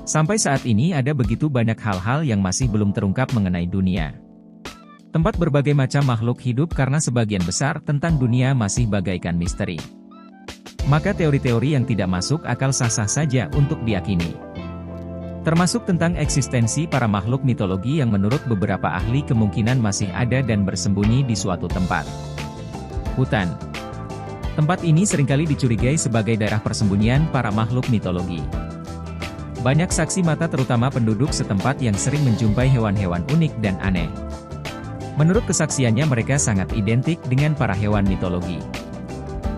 Sampai saat ini ada begitu banyak hal-hal yang masih belum terungkap mengenai dunia. Tempat berbagai macam makhluk hidup karena sebagian besar tentang dunia masih bagaikan misteri. Maka teori-teori yang tidak masuk akal sah-sah saja untuk diyakini. Termasuk tentang eksistensi para makhluk mitologi yang menurut beberapa ahli kemungkinan masih ada dan bersembunyi di suatu tempat. Hutan. Tempat ini seringkali dicurigai sebagai daerah persembunyian para makhluk mitologi. Banyak saksi mata terutama penduduk setempat yang sering menjumpai hewan-hewan unik dan aneh. Menurut kesaksiannya mereka sangat identik dengan para hewan mitologi.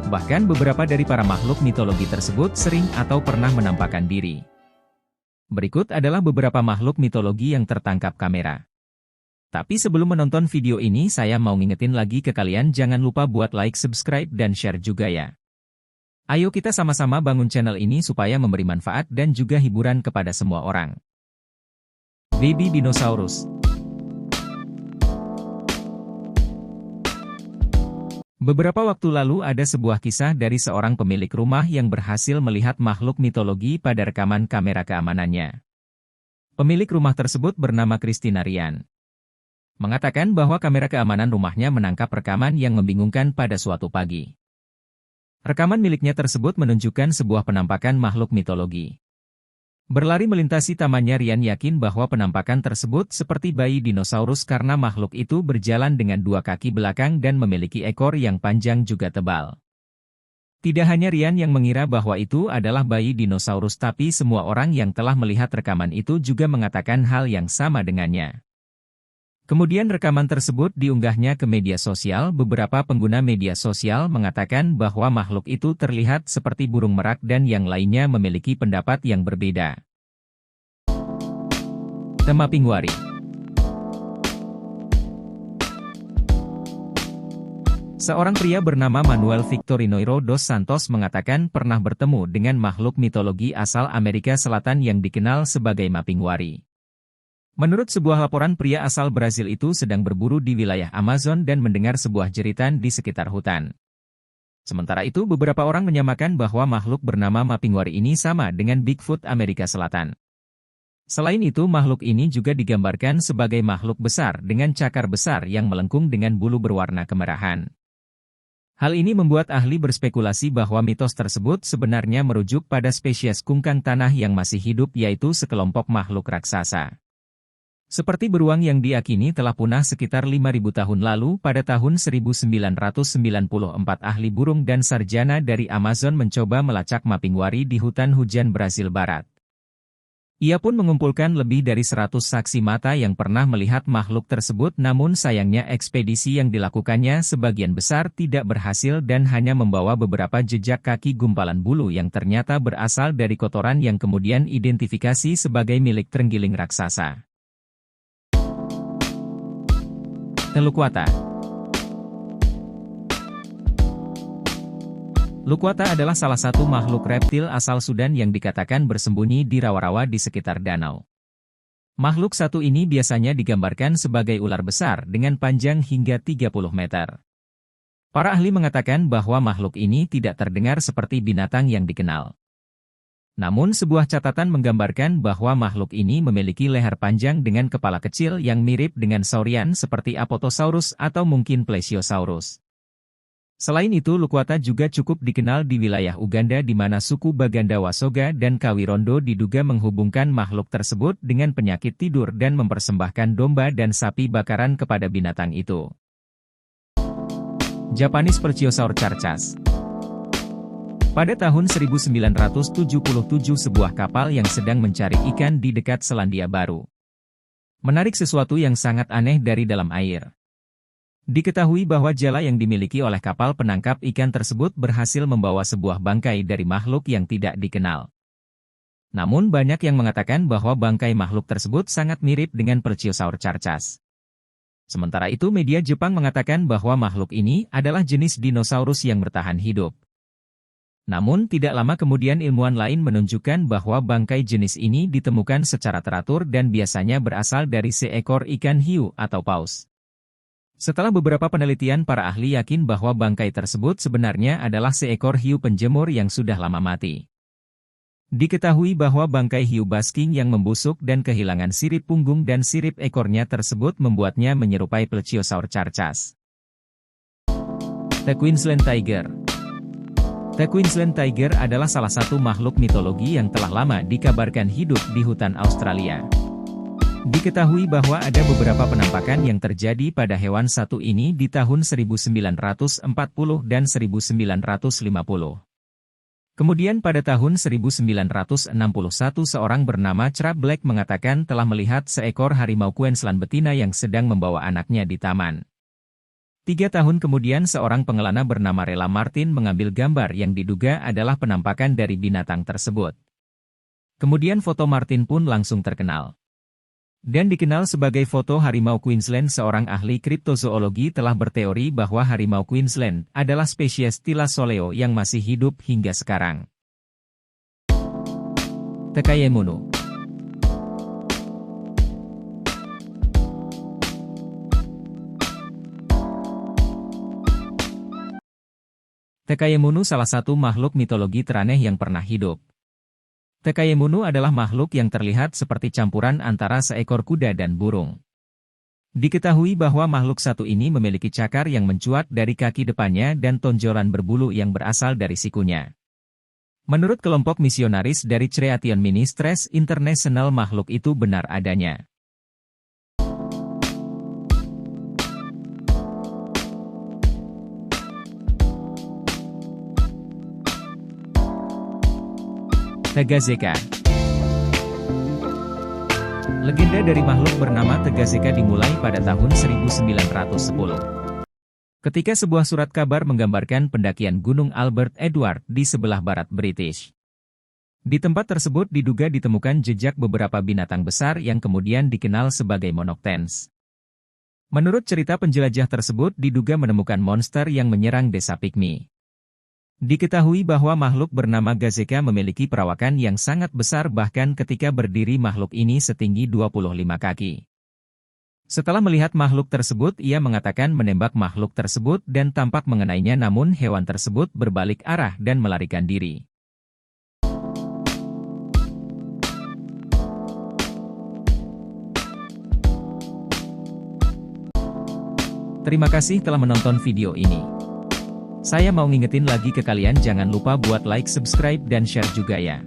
Bahkan beberapa dari para makhluk mitologi tersebut sering atau pernah menampakkan diri. Berikut adalah beberapa makhluk mitologi yang tertangkap kamera. Tapi sebelum menonton video ini saya mau ngingetin lagi ke kalian jangan lupa buat like, subscribe, dan share juga ya. Ayo kita sama-sama bangun channel ini supaya memberi manfaat dan juga hiburan kepada semua orang. Baby Dinosaurus. Beberapa waktu lalu ada sebuah kisah dari seorang pemilik rumah yang berhasil melihat makhluk mitologi pada rekaman kamera keamanannya. Pemilik rumah tersebut bernama Christina Rian. Mengatakan bahwa kamera keamanan rumahnya menangkap rekaman yang membingungkan pada suatu pagi. Rekaman miliknya tersebut menunjukkan sebuah penampakan makhluk mitologi. Berlari melintasi tamannya, Rian yakin bahwa penampakan tersebut seperti bayi dinosaurus karena makhluk itu berjalan dengan dua kaki belakang dan memiliki ekor yang panjang juga tebal. Tidak hanya Rian yang mengira bahwa itu adalah bayi dinosaurus, tapi semua orang yang telah melihat rekaman itu juga mengatakan hal yang sama dengannya. Kemudian rekaman tersebut diunggahnya ke media sosial. Beberapa pengguna media sosial mengatakan bahwa makhluk itu terlihat seperti burung merak dan yang lainnya memiliki pendapat yang berbeda. The Mapinguari. Seorang pria bernama Manuel Victorino dos Santos mengatakan pernah bertemu dengan makhluk mitologi asal Amerika Selatan yang dikenal sebagai Mapinguari. Menurut sebuah laporan, pria asal Brasil itu sedang berburu di wilayah Amazon dan mendengar sebuah jeritan di sekitar hutan. Sementara itu beberapa orang menyamakan bahwa makhluk bernama Mapinguari ini sama dengan Bigfoot Amerika Selatan. Selain itu makhluk ini juga digambarkan sebagai makhluk besar dengan cakar besar yang melengkung dengan bulu berwarna kemerahan. Hal ini membuat ahli berspekulasi bahwa mitos tersebut sebenarnya merujuk pada spesies kungkang tanah yang masih hidup, yaitu sekelompok makhluk raksasa. Seperti beruang yang diyakini telah punah sekitar 5.000 tahun lalu, pada tahun 1994 ahli burung dan sarjana dari Amazon mencoba melacak Mapinguari di hutan hujan Brasil Barat. Ia pun mengumpulkan lebih dari 100 saksi mata yang pernah melihat makhluk tersebut, namun sayangnya ekspedisi yang dilakukannya sebagian besar tidak berhasil dan hanya membawa beberapa jejak kaki gumpalan bulu yang ternyata berasal dari kotoran yang kemudian identifikasi sebagai milik terenggiling raksasa. Lukwata. Lukwata adalah salah satu makhluk reptil asal Sudan yang dikatakan bersembunyi di rawa-rawa di sekitar danau. Makhluk satu ini biasanya digambarkan sebagai ular besar dengan panjang hingga 30 meter. Para ahli mengatakan bahwa makhluk ini tidak terdengar seperti binatang yang dikenal. Namun sebuah catatan menggambarkan bahwa makhluk ini memiliki leher panjang dengan kepala kecil yang mirip dengan saurian seperti Apatosaurus atau mungkin Plesiosaurus. Selain itu Lukwata juga cukup dikenal di wilayah Uganda di mana suku Baganda Wasoga dan Kawirondo diduga menghubungkan makhluk tersebut dengan penyakit tidur dan mempersembahkan domba dan sapi bakaran kepada binatang itu. Japanese Perchiosaur Carcass. Pada tahun 1977 sebuah kapal yang sedang mencari ikan di dekat Selandia Baru menarik sesuatu yang sangat aneh dari dalam air. Diketahui bahwa jala yang dimiliki oleh kapal penangkap ikan tersebut berhasil membawa sebuah bangkai dari makhluk yang tidak dikenal. Namun banyak yang mengatakan bahwa bangkai makhluk tersebut sangat mirip dengan Perchiosaur Carcass. Sementara itu media Jepang mengatakan bahwa makhluk ini adalah jenis dinosaurus yang bertahan hidup. Namun tidak lama kemudian ilmuwan lain menunjukkan bahwa bangkai jenis ini ditemukan secara teratur dan biasanya berasal dari seekor ikan hiu atau paus. Setelah beberapa penelitian, para ahli yakin bahwa bangkai tersebut sebenarnya adalah seekor hiu penjemur yang sudah lama mati. Diketahui bahwa bangkai hiu basking yang membusuk dan kehilangan sirip punggung dan sirip ekornya tersebut membuatnya menyerupai Plesiosaur carcas. The Queensland Tiger. The Queensland Tiger adalah salah satu makhluk mitologi yang telah lama dikabarkan hidup di hutan Australia. Diketahui bahwa ada beberapa penampakan yang terjadi pada hewan satu ini di tahun 1940 dan 1950. Kemudian pada tahun 1961 seorang bernama Tra Black mengatakan telah melihat seekor harimau Queensland betina yang sedang membawa anaknya di taman. 3 tahun kemudian seorang pengelana bernama Rela Martin mengambil gambar yang diduga adalah penampakan dari binatang tersebut. Kemudian foto Martin pun langsung terkenal. Dan dikenal sebagai foto harimau Queensland. Seorang ahli kriptozoologi telah berteori bahwa harimau Queensland adalah spesies Thylasoleo yang masih hidup hingga sekarang. Takayemunu. Takayemunu salah satu makhluk mitologi teraneh yang pernah hidup. Takayemunu adalah makhluk yang terlihat seperti campuran antara seekor kuda dan burung. Diketahui bahwa makhluk satu ini memiliki cakar yang mencuat dari kaki depannya dan tonjolan berbulu yang berasal dari sikunya. Menurut kelompok misionaris dari Creation Ministries International, makhluk itu benar adanya. Tegazeka. Legenda dari makhluk bernama Tegazeka dimulai pada tahun 1910. Ketika sebuah surat kabar menggambarkan pendakian Gunung Albert Edward di sebelah barat British. Di tempat tersebut diduga ditemukan jejak beberapa binatang besar yang kemudian dikenal sebagai Monoctens. Menurut cerita penjelajah tersebut diduga menemukan monster yang menyerang desa Pygmy. Diketahui bahwa makhluk bernama Gazeka memiliki perawakan yang sangat besar, bahkan ketika berdiri makhluk ini setinggi 25 kaki. Setelah melihat makhluk tersebut, ia mengatakan menembak makhluk tersebut dan tampak mengenainya, namun hewan tersebut berbalik arah dan melarikan diri. Terima kasih telah menonton video ini. Saya mau ngingetin lagi ke kalian, jangan lupa buat like, subscribe, dan share juga ya.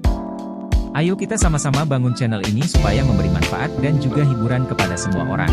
Ayo kita sama-sama bangun channel ini supaya memberi manfaat dan juga hiburan kepada semua orang.